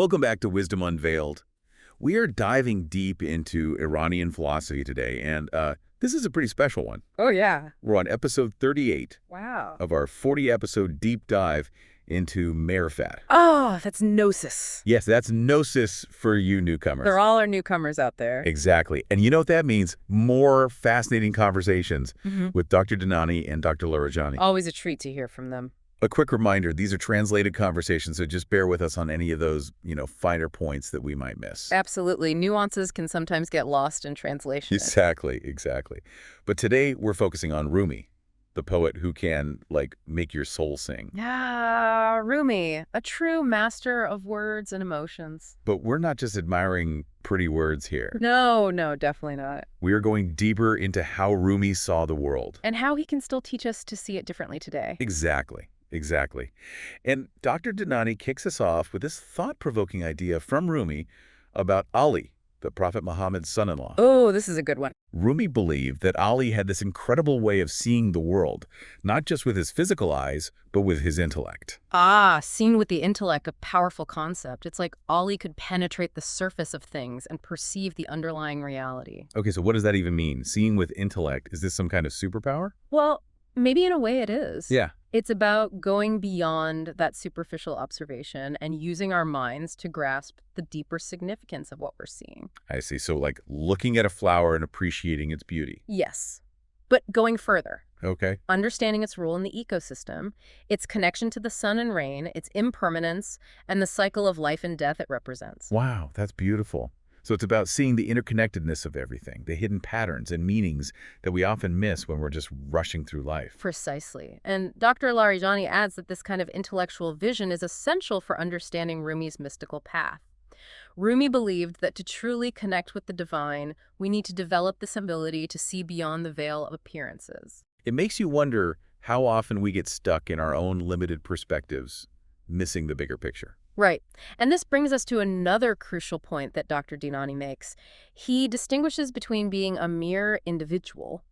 Welcome back to Wisdom Unveiled. We are diving deep into Iranian philosophy today, and this is a pretty special one. Oh, yeah. We're on episode 38 Wow. of our 40-episode deep dive into Marifat. Oh, that's gnosis. Yes, that's gnosis for you newcomers. They're all our newcomers out there. Exactly. And you know what that means? More fascinating conversations with Dr. Dinani and Dr. Larijani. Always a treat to hear from them. A quick reminder, these are translated conversations, so just bear with us on any of those, finer points that we might miss. Absolutely. Nuances can sometimes get lost in translation. Exactly. But today we're focusing on Rumi, the poet who can, make your soul sing. Ah, Rumi, a true master of words and emotions. But we're not just admiring pretty words here. No, definitely not. We are going deeper into how Rumi saw the world. And how he can still teach us to see it differently today. Exactly. And Dr. Dinani kicks us off with this thought-provoking idea from Rumi about Ali, the Prophet Muhammad's son-in-law. Oh, this is a good one. Rumi believed that Ali had this incredible way of seeing the world, not just with his physical eyes, but with his intellect. Ah, seen with the intellect, a powerful concept. It's like Ali could penetrate the surface of things and perceive the underlying reality. Okay, so what does that even mean? Seeing with intellect, is this some kind of superpower? Well, maybe in a way it is. Yeah. It's about going beyond that superficial observation and using our minds to grasp the deeper significance of what we're seeing. I see. So looking at a flower and appreciating its beauty. Yes. But going further. Okay. Understanding its role in the ecosystem, its connection to the sun and rain, its impermanence, and the cycle of life and death it represents. Wow, that's beautiful. So it's about seeing the interconnectedness of everything, the hidden patterns and meanings that we often miss when we're just rushing through life. Precisely. And Dr. Larijani adds that this kind of intellectual vision is essential for understanding Rumi's mystical path. Rumi believed that to truly connect with the divine, we need to develop this ability to see beyond the veil of appearances. It makes you wonder how often we get stuck in our own limited perspectives, missing the bigger picture. Right. And this brings us to another crucial point that Dr. Dinani makes. He distinguishes between being a mere individual.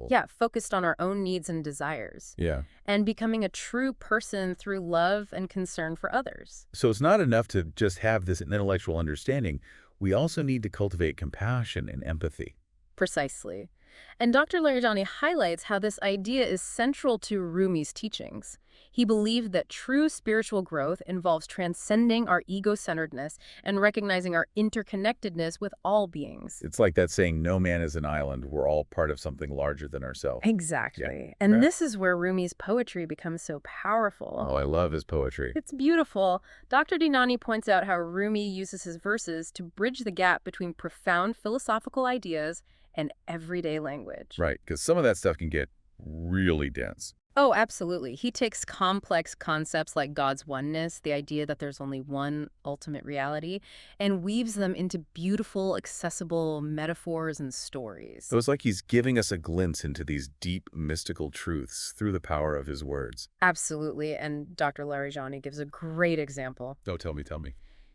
Yeah, focused on our own needs and desires. Yeah. And becoming a true person through love and concern for others. So it's not enough to just have this intellectual understanding. We also need to cultivate compassion and empathy. Precisely. And Dr. Larijani highlights how this idea is central to Rumi's teachings. He believed that true spiritual growth involves transcending our ego-centeredness and recognizing our interconnectedness with all beings. It's like that saying, no man is an island. We're all part of something larger than ourselves. Exactly. Yeah. And this is where Rumi's poetry becomes so powerful. Oh, I love his poetry. It's beautiful. Dr. Dinani points out how Rumi uses his verses to bridge the gap between profound philosophical ideas and everyday language. Right, because some of that stuff can get really dense. Oh, absolutely. He takes complex concepts like God's oneness, the idea that there's only one ultimate reality, and weaves them into beautiful, accessible metaphors and stories. So it's like he's giving us a glimpse into these deep, mystical truths through the power of his words. Absolutely. And Dr. Larijani gives a great example. Oh, tell me.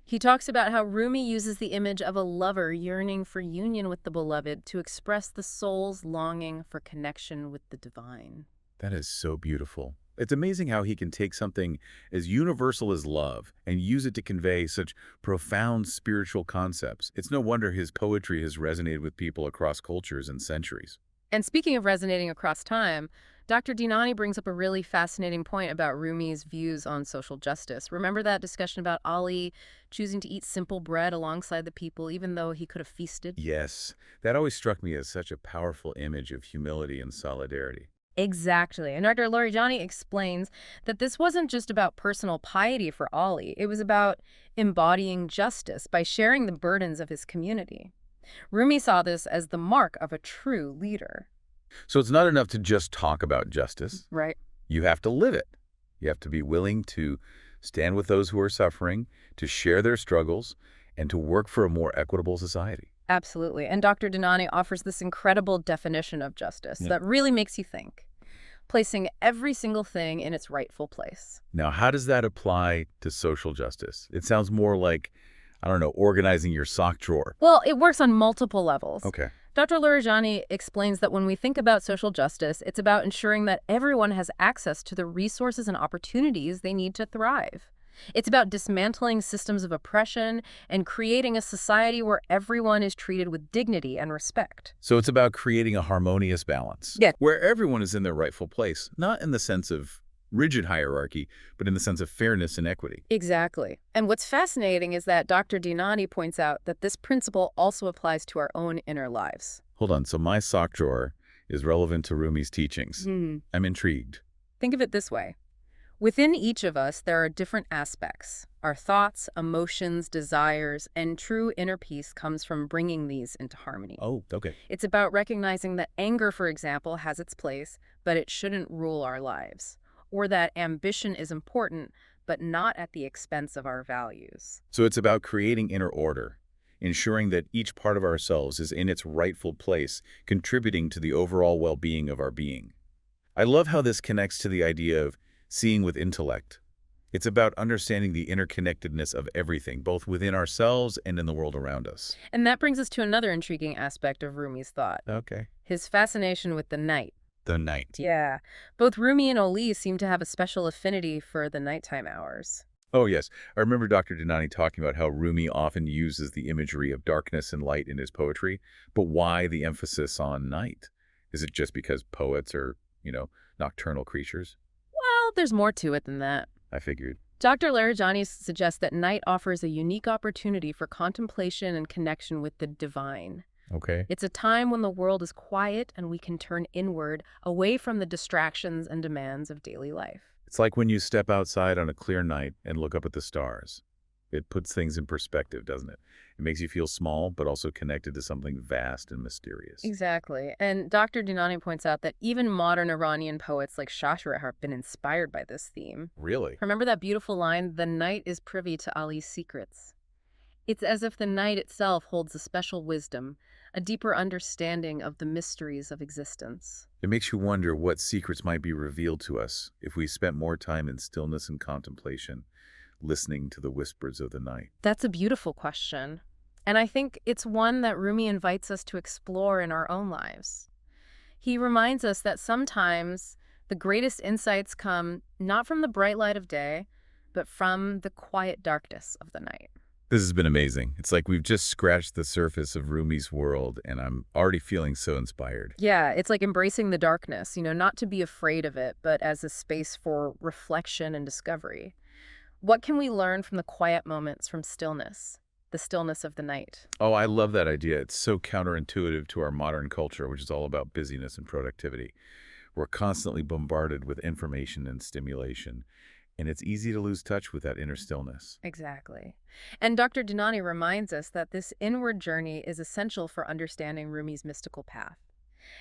He talks about how Rumi uses the image of a lover yearning for union with the beloved to express the soul's longing for connection with the divine. That is so beautiful. It's amazing how he can take something as universal as love and use it to convey such profound spiritual concepts. It's no wonder his poetry has resonated with people across cultures and centuries. And speaking of resonating across time, Dr. Dinani brings up a really fascinating point about Rumi's views on social justice. Remember that discussion about Ali choosing to eat simple bread alongside the people even though he could have feasted? Yes, that always struck me as such a powerful image of humility and solidarity. Exactly. And Dr. Larijani explains that this wasn't just about personal piety for Ali. It was about embodying justice by sharing the burdens of his community. Rumi saw this as the mark of a true leader. So it's not enough to just talk about justice. Right. You have to live it. You have to be willing to stand with those who are suffering, to share their struggles, and to work for a more equitable society. Absolutely. And Dr. Dinani offers this incredible definition of justice that really makes you think, placing every single thing in its rightful place. Now, how does that apply to social justice? It sounds more like, I don't know, organizing your sock drawer. Well, it works on multiple levels. Okay. Dr. Larijani explains that when we think about social justice, it's about ensuring that everyone has access to the resources and opportunities they need to thrive. It's about dismantling systems of oppression and creating a society where everyone is treated with dignity and respect. So it's about creating a harmonious balance, Yeah. where everyone is in their rightful place, not in the sense of rigid hierarchy, but in the sense of fairness and equity. Exactly. And what's fascinating is that Dr. Dinani points out that this principle also applies to our own inner lives. Hold on, so my sock drawer is relevant to Rumi's teachings. Hmm. I'm intrigued. Think of it this way. Within each of us, there are different aspects. Our thoughts, emotions, desires, and true inner peace comes from bringing these into harmony. Oh, okay. It's about recognizing that anger, for example, has its place, but it shouldn't rule our lives. Or that ambition is important, but not at the expense of our values. So it's about creating inner order, ensuring that each part of ourselves is in its rightful place, contributing to the overall well-being of our being. I love how this connects to the idea of seeing with intellect. It's about understanding the interconnectedness of everything, both within ourselves and in the world around us. And that brings us to another intriguing aspect of Rumi's thought, Okay. his fascination with the night. The night. Yeah. Both Rumi and Oli seem to have a special affinity for the nighttime hours. Oh, yes. I remember Dr. Dinani talking about how Rumi often uses the imagery of darkness and light in his poetry, but why the emphasis on night? Is it just because poets are, nocturnal creatures? Well, there's more to it than that. I figured. Dr. Larijani suggests that night offers a unique opportunity for contemplation and connection with the divine. Okay. It's a time when the world is quiet and we can turn inward, away from the distractions and demands of daily life. It's like when you step outside on a clear night and look up at the stars. It puts things in perspective, doesn't it? It makes you feel small, but also connected to something vast and mysterious. Exactly. And Dr. Dinani points out that even modern Iranian poets like Shashra have been inspired by this theme. Really? Remember that beautiful line, "The night is privy to Ali's secrets." It's as if the night itself holds a special wisdom, a deeper understanding of the mysteries of existence. It makes you wonder what secrets might be revealed to us if we spent more time in stillness and contemplation, listening to the whispers of the night. That's a beautiful question. And I think it's one that Rumi invites us to explore in our own lives. He reminds us that sometimes the greatest insights come not from the bright light of day, but from the quiet darkness of the night. This has been amazing. It's like we've just scratched the surface of Rumi's world, and I'm already feeling so inspired. Yeah, it's like embracing the darkness, not to be afraid of it, but as a space for reflection and discovery. What can we learn from the quiet moments from stillness, the stillness of the night? Oh, I love that idea. It's so counterintuitive to our modern culture, which is all about busyness and productivity. We're constantly bombarded with information and stimulation, and it's easy to lose touch with that inner stillness. Exactly. And Dr. Dinani reminds us that this inward journey is essential for understanding Rumi's mystical path.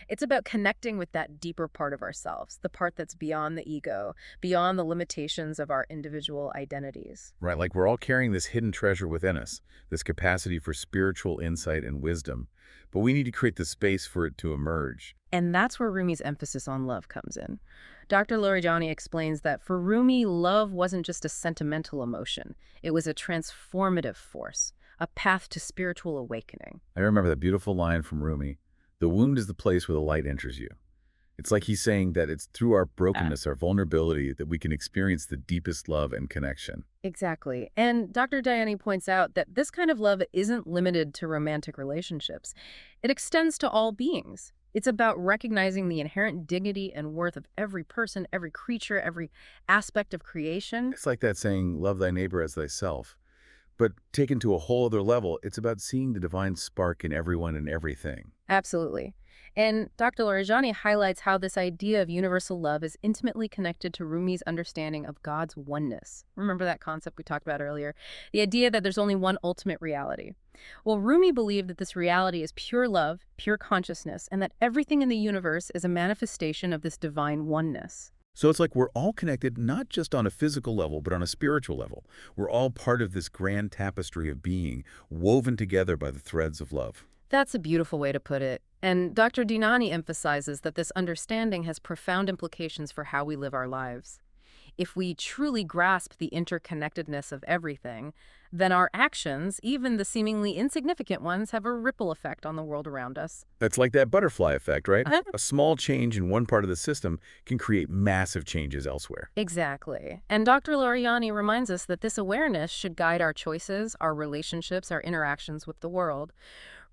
It's about connecting with that deeper part of ourselves, the part that's beyond the ego, beyond the limitations of our individual identities. Right, like we're all carrying this hidden treasure within us, this capacity for spiritual insight and wisdom, but we need to create the space for it to emerge. And that's where Rumi's emphasis on love comes in. Dr. Larijani explains that for Rumi, love wasn't just a sentimental emotion. It was a transformative force, a path to spiritual awakening. I remember that beautiful line from Rumi, "The wound is the place where the light enters you." It's like he's saying that it's through our brokenness, our vulnerability, that we can experience the deepest love and connection. Exactly. And Dr. Dayani points out that this kind of love isn't limited to romantic relationships. It extends to all beings. It's about recognizing the inherent dignity and worth of every person, every creature, every aspect of creation. It's like that saying, "Love thy neighbor as thyself." But taken to a whole other level, it's about seeing the divine spark in everyone and everything. Absolutely. And Dr. Larijani highlights how this idea of universal love is intimately connected to Rumi's understanding of God's oneness. Remember that concept we talked about earlier? The idea that there's only one ultimate reality. Well, Rumi believed that this reality is pure love, pure consciousness, and that everything in the universe is a manifestation of this divine oneness. So it's like we're all connected, not just on a physical level, but on a spiritual level. We're all part of this grand tapestry of being, woven together by the threads of love. That's a beautiful way to put it. And Dr. Dinani emphasizes that this understanding has profound implications for how we live our lives. If we truly grasp the interconnectedness of everything, then our actions, even the seemingly insignificant ones, have a ripple effect on the world around us. That's like that butterfly effect, right? A small change in one part of the system can create massive changes elsewhere. Exactly. And Dr. Loriani reminds us that this awareness should guide our choices, our relationships, our interactions with the world.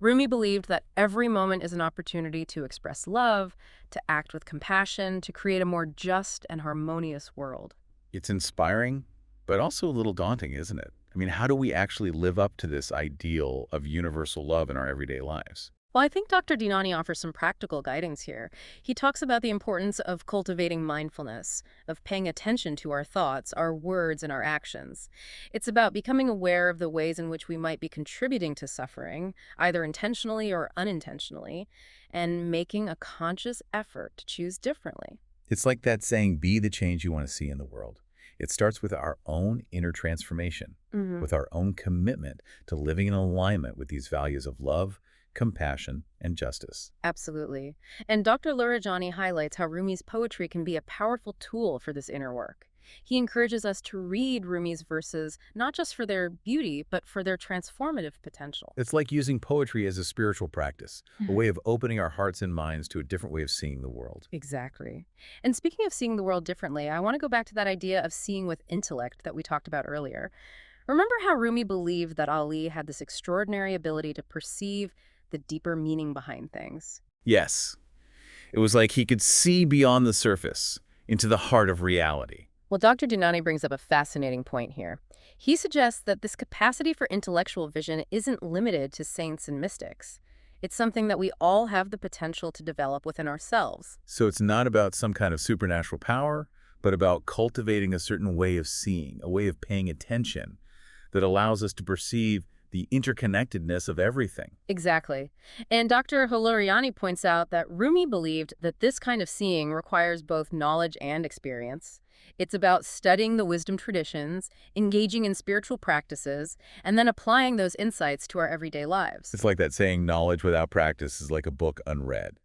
Rumi believed that every moment is an opportunity to express love, to act with compassion, to create a more just and harmonious world. It's inspiring, but also a little daunting, isn't it? I mean, how do we actually live up to this ideal of universal love in our everyday lives? Well, I think Dr. Dinani offers some practical guidance here. He talks about the importance of cultivating mindfulness, of paying attention to our thoughts, our words, and our actions. It's about becoming aware of the ways in which we might be contributing to suffering, either intentionally or unintentionally, and making a conscious effort to choose differently. It's like that saying, be the change you want to see in the world. It starts with our own inner transformation, Hmm. with our own commitment to living in alignment with these values of love, compassion, and justice. Absolutely. And Dr. Lurajani highlights how Rumi's poetry can be a powerful tool for this inner work. He encourages us to read Rumi's verses not just for their beauty, but for their transformative potential. It's like using poetry as a spiritual practice, a Mhm. way of opening our hearts and minds to a different way of seeing the world. Exactly. And speaking of seeing the world differently, I want to go back to that idea of seeing with intellect that we talked about earlier. Remember how Rumi believed that Ali had this extraordinary ability to perceive the deeper meaning behind things? Yes, it was like he could see beyond the surface, into the heart of reality. Well, Dr. Dunani brings up a fascinating point here. He suggests that this capacity for intellectual vision isn't limited to saints and mystics. It's something that we all have the potential to develop within ourselves. So it's not about some kind of supernatural power, but about cultivating a certain way of seeing, a way of paying attention that allows us to perceive the interconnectedness of everything. Exactly. And Dr. Holoriani points out that Rumi believed that this kind of seeing requires both knowledge and experience. It's about studying the wisdom traditions, engaging in spiritual practices, and then applying those insights to our everyday lives. It's like that saying, knowledge without practice is like a book unread.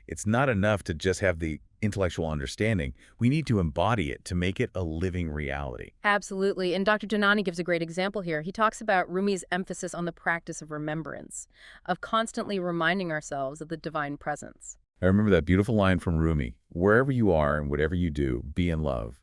It's not enough to just have the intellectual understanding. We need to embody it to make it a living reality. Absolutely. And Dr. Janani gives a great example here. He talks about Rumi's emphasis on the practice of remembrance, of constantly reminding ourselves of the divine presence. I remember that beautiful line from Rumi, wherever you are and whatever you do, be in love.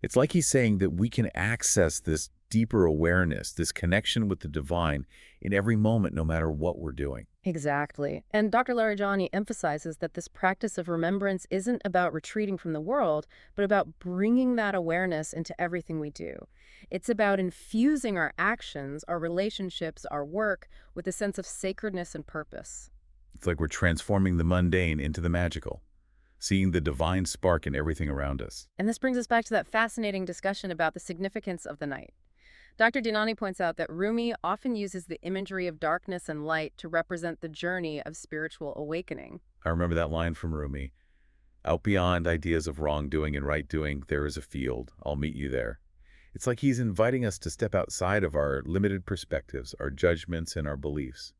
It's like he's saying that we can access this deeper awareness, this connection with the divine in every moment, no matter what we're doing. Exactly. And Dr. Larijani emphasizes that this practice of remembrance isn't about retreating from the world, but about bringing that awareness into everything we do. It's about infusing our actions, our relationships, our work with a sense of sacredness and purpose. It's like we're transforming the mundane into the magical, seeing the divine spark in everything around us. And this brings us back to that fascinating discussion about the significance of the night. Dr. Dinani points out that Rumi often uses the imagery of darkness and light to represent the journey of spiritual awakening. I remember that line from Rumi. Out beyond ideas of wrongdoing and right doing, there is a field. I'll meet you there. It's like he's inviting us to step outside of our limited perspectives, our judgments, and our beliefs,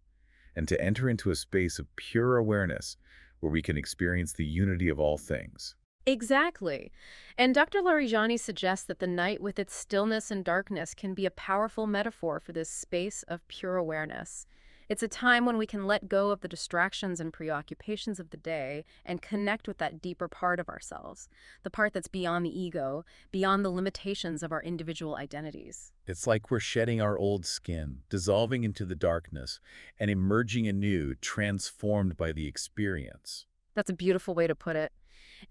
and to enter into a space of pure awareness where we can experience the unity of all things. Exactly. And Dr. Larijani suggests that the night with its stillness and darkness can be a powerful metaphor for this space of pure awareness. It's a time when we can let go of the distractions and preoccupations of the day and connect with that deeper part of ourselves, the part that's beyond the ego, beyond the limitations of our individual identities. It's like we're shedding our old skin, dissolving into the darkness, and emerging anew, transformed by the experience. That's a beautiful way to put it.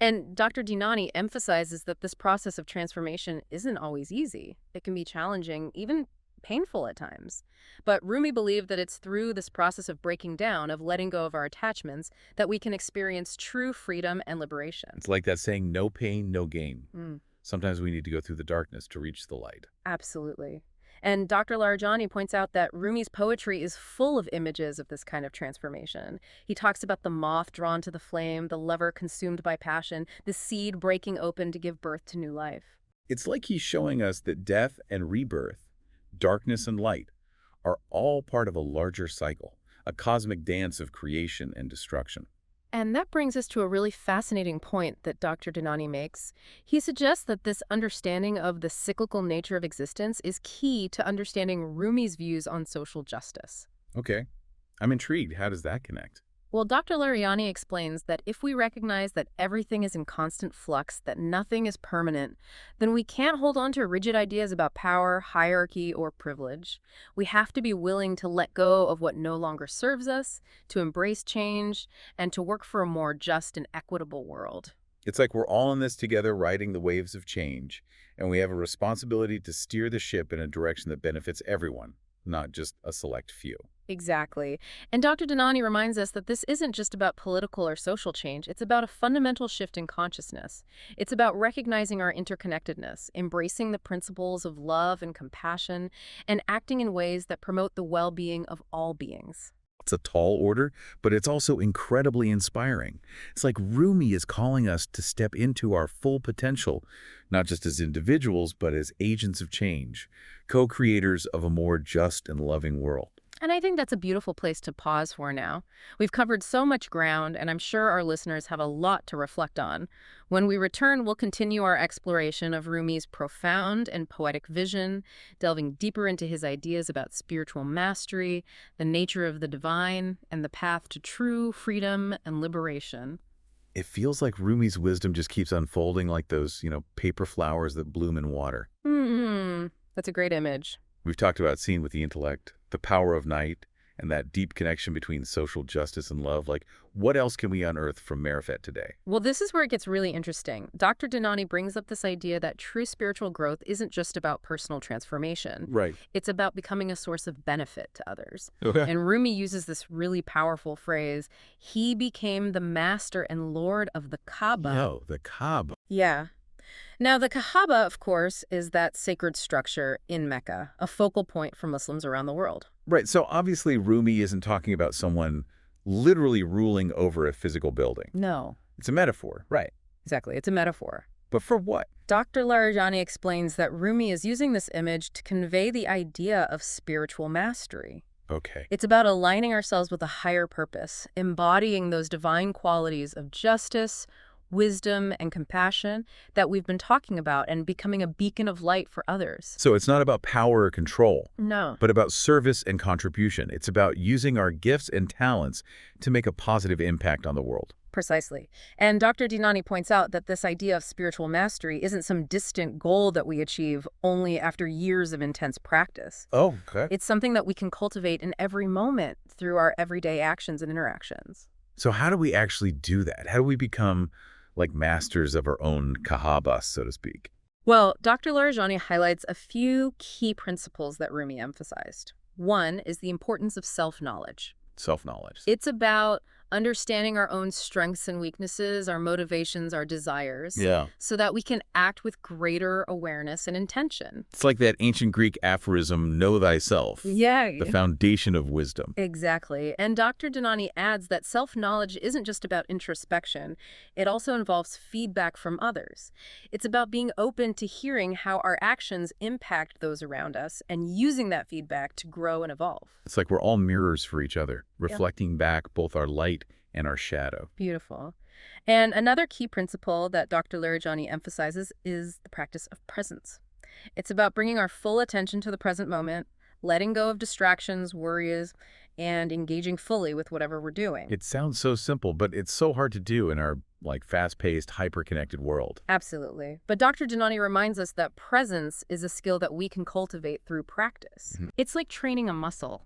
And Dr. Dinani emphasizes that this process of transformation isn't always easy. It can be challenging, even painful at times. But Rumi believed that it's through this process of breaking down, of letting go of our attachments, that we can experience true freedom and liberation. It's like that saying, no pain, no gain. Mm. Sometimes we need to go through the darkness to reach the light. Absolutely. And Dr. Larijani points out that Rumi's poetry is full of images of this kind of transformation. He talks about the moth drawn to the flame, the lover consumed by passion, the seed breaking open to give birth to new life. It's like he's showing us that death and rebirth, darkness and light, are all part of a larger cycle, a cosmic dance of creation and destruction. And that brings us to a really fascinating point that Dr. Dhanani makes. He suggests that this understanding of the cyclical nature of existence is key to understanding Rumi's views on social justice. Okay. I'm intrigued. How does that connect? Well, Dr. Lariani explains that if we recognize that everything is in constant flux, that nothing is permanent, then we can't hold on to rigid ideas about power, hierarchy, or privilege. We have to be willing to let go of what no longer serves us, to embrace change, and to work for a more just and equitable world. It's like we're all in this together riding the waves of change, and we have a responsibility to steer the ship in a direction that benefits everyone, not just a select few. Exactly. And Dr. Dhanani reminds us that this isn't just about political or social change. It's about a fundamental shift in consciousness. It's about recognizing our interconnectedness, embracing the principles of love and compassion, and acting in ways that promote the well-being of all beings. It's a tall order, but it's also incredibly inspiring. It's like Rumi is calling us to step into our full potential, not just as individuals, but as agents of change, co-creators of a more just and loving world. And I think that's a beautiful place to pause for now. We've covered so much ground, and I'm sure our listeners have a lot to reflect on. When we return, we'll continue our exploration of Rumi's profound and poetic vision, delving deeper into his ideas about spiritual mastery, the nature of the divine, and the path to true freedom and liberation. It feels like Rumi's wisdom just keeps unfolding like those, paper flowers that bloom in water. That's a great image. We've talked about seeing with the intellect, the power of night, and that deep connection between social justice and love. Like, what else can we unearth from Marifet today? Well, this is where it gets really interesting. Dr. Dhanani brings up this idea that true spiritual growth isn't just about personal transformation. Right. It's about becoming a source of benefit to others. Okay. And Rumi uses this really powerful phrase, he became the master and lord of the Kaaba. Yo, the Kaaba. Yeah. Now, the Kaaba, of course, is that sacred structure in Mecca, a focal point for Muslims around the world. Right, so obviously Rumi isn't talking about someone literally ruling over a physical building. No. It's a metaphor. Right. Exactly. It's a metaphor. But for what? Dr. Larijani explains that Rumi is using this image to convey the idea of spiritual mastery. Okay. It's about aligning ourselves with a higher purpose, embodying those divine qualities of justice, wisdom, and compassion that we've been talking about, and becoming a beacon of light for others. So it's not about power or control, No. but about service and contribution. It's about using our gifts and talents to make a positive impact on the world. Precisely. And Dr. Dhanani points out that this idea of spiritual mastery isn't some distant goal that we achieve only after years of intense practice. Oh, okay. It's something that we can cultivate in every moment through our everyday actions and interactions. So how do we actually do that? How do we become like masters of our own Kaaba, so to speak? Well, Dr. Larijani highlights a few key principles that Rumi emphasized. One is the importance of self-knowledge. Self-knowledge. It's about understanding our own strengths and weaknesses, our motivations, our desires, Yeah. so that we can act with greater awareness and intention. It's like that ancient Greek aphorism, know thyself, Yeah. the foundation of wisdom. Exactly. And Dr. Dhanani adds that self-knowledge isn't just about introspection. It also involves feedback from others. It's about being open to hearing how our actions impact those around us and using that feedback to grow and evolve. It's like we're all mirrors for each other, reflecting back both our light and our shadow. Beautiful. And another key principle that Dr. Larijani emphasizes is the practice of presence. It's about bringing our full attention to the present moment, letting go of distractions, worries, and engaging fully with whatever we're doing. It sounds so simple, but it's so hard to do in our fast-paced, hyper-connected world. Absolutely. But Dr. Dhanani reminds us that presence is a skill that we can cultivate through practice. It's like training a muscle.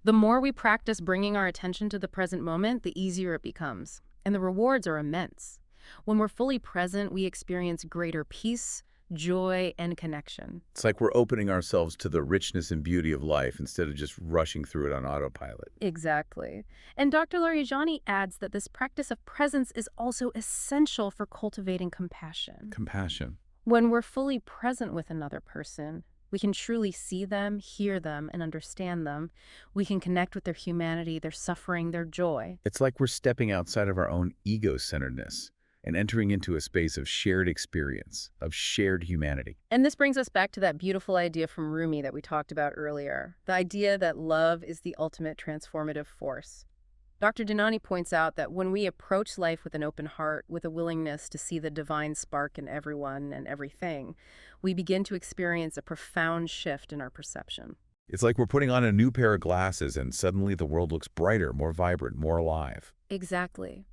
The more we practice bringing our attention to the present moment, the easier it becomes. And the rewards are immense. When we're fully present, we experience greater peace, joy, and connection. It's like we're opening ourselves to the richness and beauty of life instead of just rushing through it on autopilot. Exactly. And Dr. Larijani adds that this practice of presence is also essential for cultivating compassion. Compassion. When we're fully present with another person, we can truly see them, hear them, and understand them. We can connect with their humanity, their suffering, their joy. It's like we're stepping outside of our own ego-centeredness and entering into a space of shared experience, of shared humanity. And this brings us back to that beautiful idea from Rumi that we talked about earlier, the idea that love is the ultimate transformative force. Dr. Dinani points out that when we approach life with an open heart, with a willingness to see the divine spark in everyone and everything, we begin to experience a profound shift in our perception. It's like we're putting on a new pair of glasses and suddenly the world looks brighter, more vibrant, more alive. Exactly.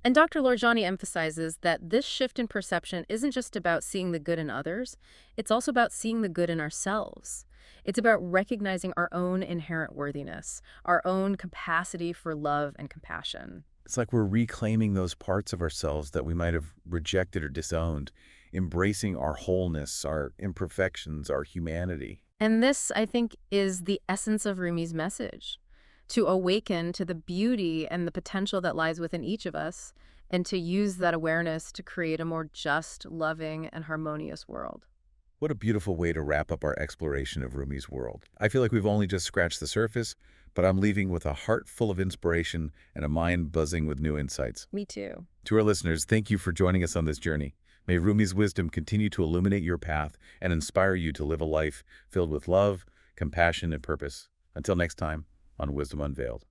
And Dr. Lorjani emphasizes that this shift in perception isn't just about seeing the good in others, it's also about seeing the good in ourselves. It's about recognizing our own inherent worthiness, our own capacity for love and compassion. It's like we're reclaiming those parts of ourselves that we might have rejected or disowned, embracing our wholeness, our imperfections, our humanity. And this, I think, is the essence of Rumi's message: to awaken to the beauty and the potential that lies within each of us, and to use that awareness to create a more just, loving, and harmonious world. What a beautiful way to wrap up our exploration of Rumi's world. I feel like we've only just scratched the surface, but I'm leaving with a heart full of inspiration and a mind buzzing with new insights. Me too. To our listeners, thank you for joining us on this journey. May Rumi's wisdom continue to illuminate your path and inspire you to live a life filled with love, compassion, and purpose. Until next time, on Wisdom Unveiled.